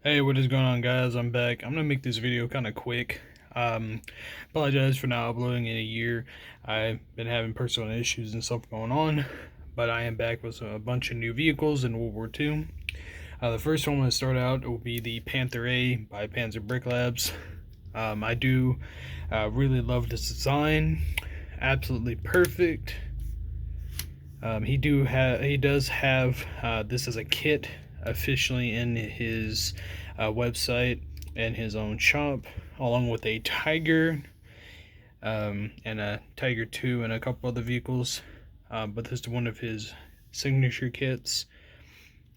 Hey, what is going on, guys? I'm back. I'm gonna make this video kind of quick. Apologize for not uploading in a year. I've been having personal issues and stuff going on, but I am back with a bunch of new vehicles in World War II. The first one I'm gonna start out will be the Panther A by Panzer Brick Labs. I do really love this design. Absolutely perfect. He does have this as a kit officially in his website and his own shop, along with a Tiger and a Tiger 2 and a couple other vehicles. But this is one of his signature kits.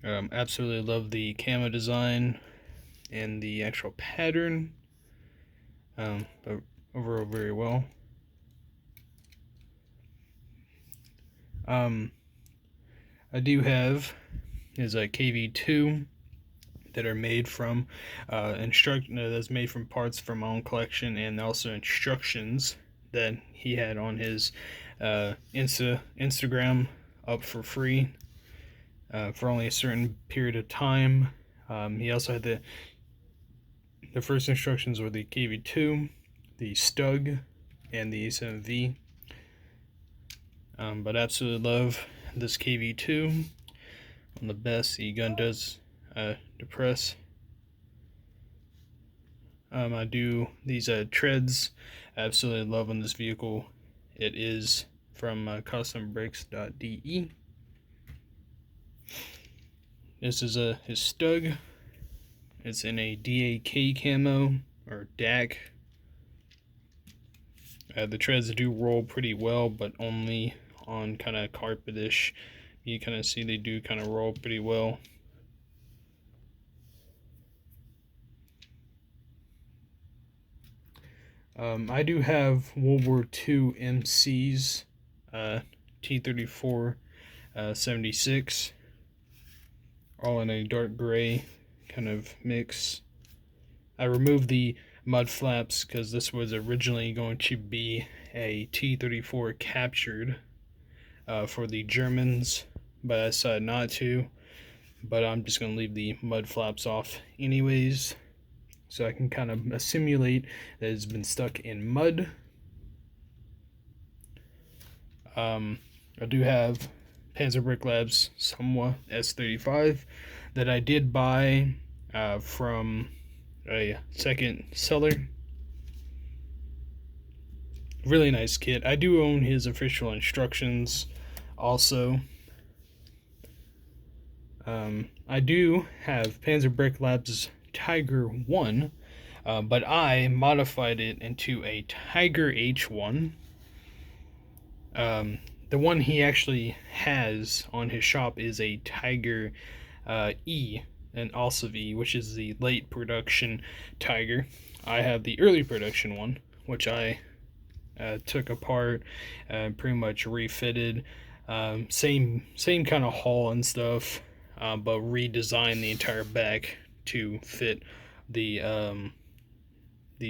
Absolutely love the camo design and the actual pattern. But overall, very well. I do have is a KV2 that are made from that's made from parts from my own collection, and also instructions that he had on his Instagram up for free for only a certain period of time. He also had the first instructions were the KV2, the stug, and the A7V. But absolutely love this KV2. On the best, the gun does depress. I do these treads. Absolutely love on this vehicle. It is from custombricks.de. This is his stug. It's in a DAK camo or DAK. The treads do roll pretty well, but only on kind of carpetish. You kind of see they do kind of roll pretty well. I do have World War II MCs, T-34 76, all in a dark gray kind of mix. I removed the mud flaps because this was originally going to be a T-34 captured for the Germans, but I decided not to. But I'm just going to leave the mud flaps off anyways, so I can kind of simulate that it's been stuck in mud. I do have Panzer Brick Labs somewhat S35 that I did buy from a second seller. Really nice kit. I do own his official instructions also. I do have Panzer Brick Labs Tiger 1, but I modified it into a Tiger H1. The one he actually has on his shop is a Tiger E, and also V, which is the late production Tiger. I have the early production one, which I took apart, pretty much refitted, same kind of hull and stuff, but redesigned the entire back to fit the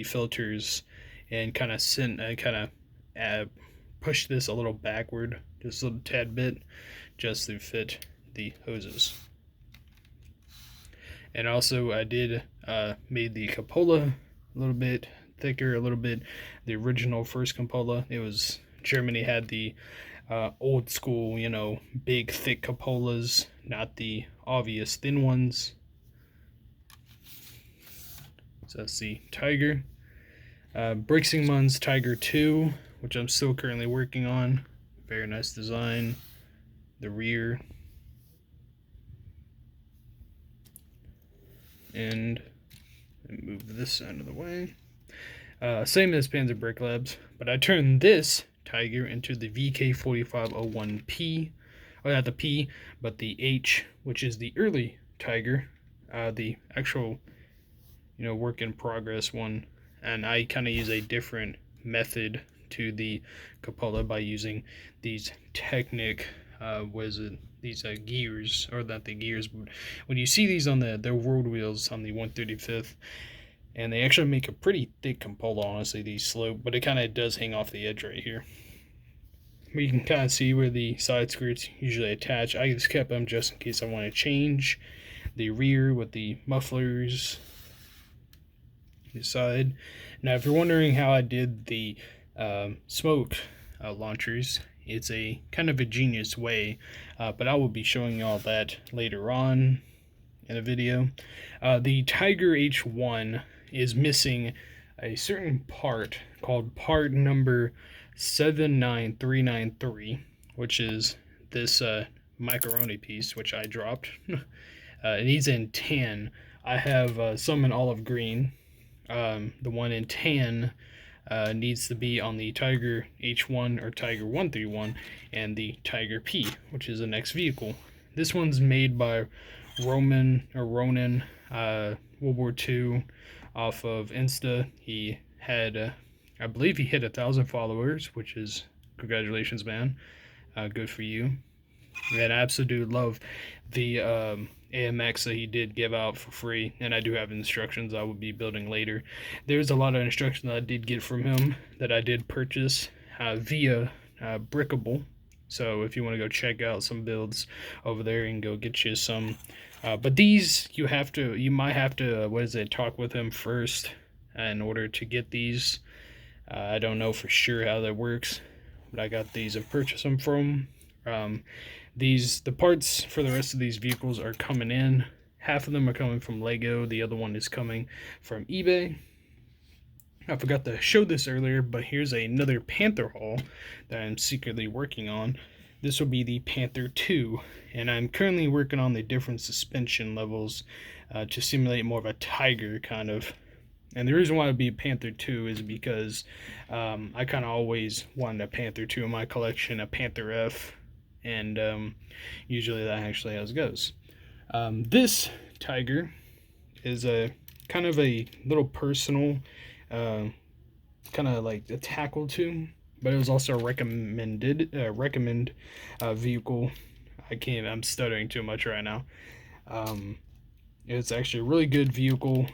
filters, and kind of push this a little backward, just a little tad bit, just to fit the hoses. And also I did made the cupola a little bit thicker, a little bit the original first cupola. It was Germany had the old school, big thick cupolas, not the obvious thin ones. So that's the Tiger. Brixingman's Tiger 2, which I'm still currently working on. Very nice design. The rear. And move this out of the way. Same as Panzer Brick Labs, but I turned this Tiger into the VK4501P. Oh, not the P, but the H, which is the early Tiger, the actual, work in progress one. And I kind of use a different method to the cupola by using these Technic, these gears, or not the gears, but when you see these on their world wheels on the 135th, and they actually make a pretty thick cupola, honestly, these slope, but it kind of does hang off the edge right here. But you can kind of see where the side skirts usually attach. I just kept them just in case I want to change the rear with the mufflers, the side. Now, if you're wondering how I did the smoke launchers, it's a kind of a genius way, but I will be showing you all that later on in a video. The Tiger H1 is missing a certain part called part number 79393, which is this macaroni piece, which I dropped. It needs in tan. I have some in olive green. The one in tan needs to be on the Tiger H1 or Tiger 131 and the Tiger P, which is the next vehicle. This one's made by Ronan ww2 off of Insta. He had, I believe he hit 1,000 followers, which is congratulations, man. Good for you. And I absolutely love the AMX that he did give out for free, and I do have instructions I will be building later. There's a lot of instructions that I did get from him that I did purchase via Brickable. So if you want to go check out some builds over there and go get you some, but these you might have to talk with him first in order to get these. I don't know for sure how that works, but I got these and purchased them from. The parts for the rest of these vehicles are coming in. Half of them are coming from Lego, the other one is coming from eBay. I forgot to show this earlier, but here's another Panther haul that I'm secretly working on. This will be the Panther 2, and I'm currently working on the different suspension levels to simulate more of a Tiger kind of. And the reason why it would be a Panther 2 is because I kind of always wanted a Panther 2 in my collection, a Panther F, and usually that actually how it goes. This Tiger is a kind of a little personal, kind of like a tackle too, but it was also a recommend vehicle. I'm stuttering too much right now. It's actually a really good vehicle.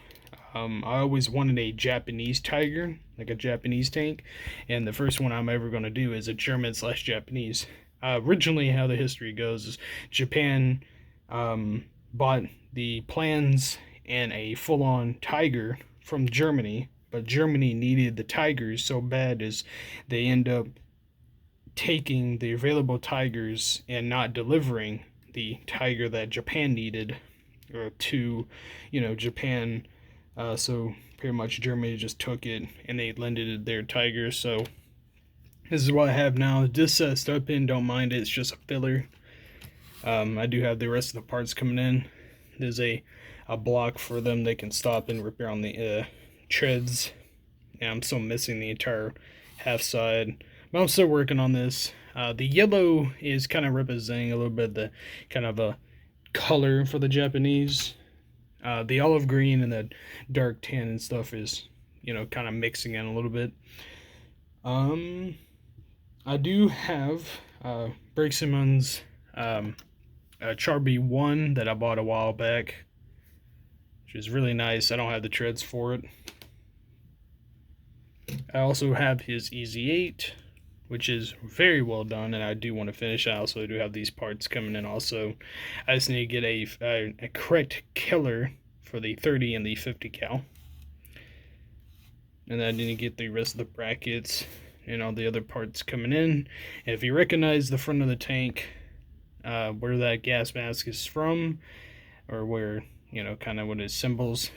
I always wanted a Japanese Tiger, like a Japanese tank, and the first one I'm ever going to do is a German/Japanese. Originally, how the history goes is Japan bought the plans and a full-on Tiger from Germany, but Germany needed the Tigers so bad as they end up taking the available Tigers and not delivering the Tiger that Japan needed to, Japan. So pretty much Germany just took it and they lended their Tigers. So this is what I have now. This stub pin, don't mind it, it's just a filler. I do have the rest of the parts coming in. There's a block for them. They can stop and repair on the treads. And I'm still missing the entire half side, but I'm still working on this. The yellow is kind of representing a little bit the kind of a color for the Japanese. The olive green and the dark tan and stuff is, kind of mixing in a little bit. I do have Brake Simmons Charby 1 that I bought a while back, which is really nice. I don't have the treads for it. I also have his Easy 8, which is very well done, and I do want to finish. I also do have these parts coming in also. I just need to get a correct killer for the 30 and the 50 cal. And then I need to get the rest of the brackets and all the other parts coming in. And if you recognize the front of the tank, where that gas mask is from, or where, kind of what it symbols,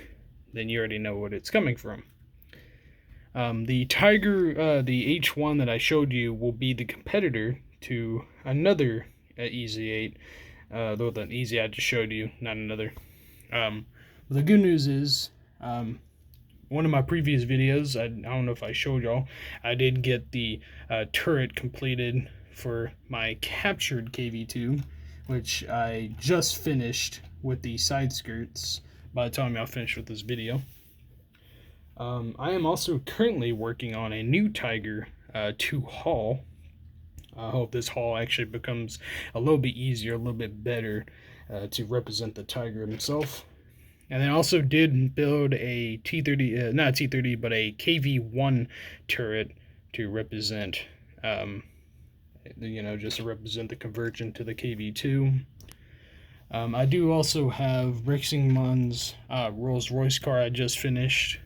then you already know what it's coming from. The Tiger, the H1 that I showed you will be the competitor to another Easy 8, though the Easy I just showed you, not another. The good news is, one of my previous videos, I don't know if I showed y'all, I did get the turret completed for my captured KV2, which I just finished with the side skirts by the time I'll finish with this video. I am also currently working on a new Tiger 2 haul. I hope this haul actually becomes a little bit easier, a little bit better to represent the Tiger himself. And I also did build a T30, not a T30, but a KV1 turret to represent, just to represent the conversion to the KV2. I do also have Rixingman's Rolls Royce car I just finished.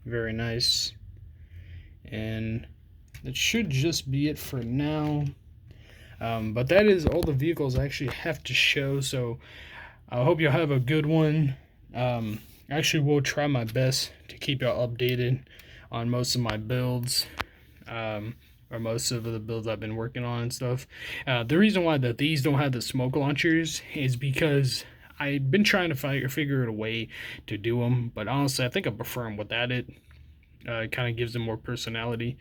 Very nice. And that should just be it for now. But that is all the vehicles I actually have to show. So I hope y'all have a good one. I actually will try my best to keep y'all updated on most of my builds. Or most of the builds I've been working on and stuff. The reason why that these don't have the smoke launchers is because I've been trying to figure out a way to do them, but honestly I think I prefer them without it. It kind of gives them more personality.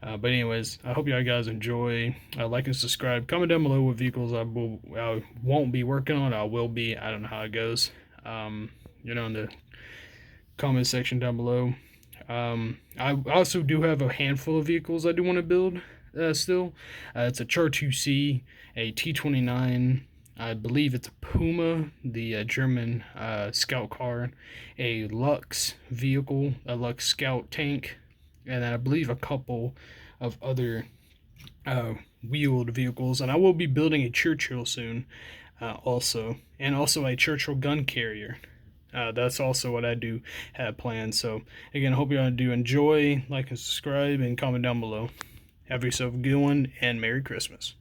But anyways, I hope y'all guys enjoy. Like and subscribe. Comment down below what vehicles I won't be working on. I will be. I don't know how it goes. In the comment section down below. I also do have a handful of vehicles I do want to build still. It's a Char 2C, a T29, I believe it's a Puma, the German scout car, a Lux vehicle, a Lux scout tank, and then I believe a couple of other wheeled vehicles. And I will be building a Churchill soon also, and also a Churchill gun carrier. That's also what I do have planned. So again, I hope y'all do enjoy, like and subscribe, and comment down below. Have yourself a good one, and Merry Christmas.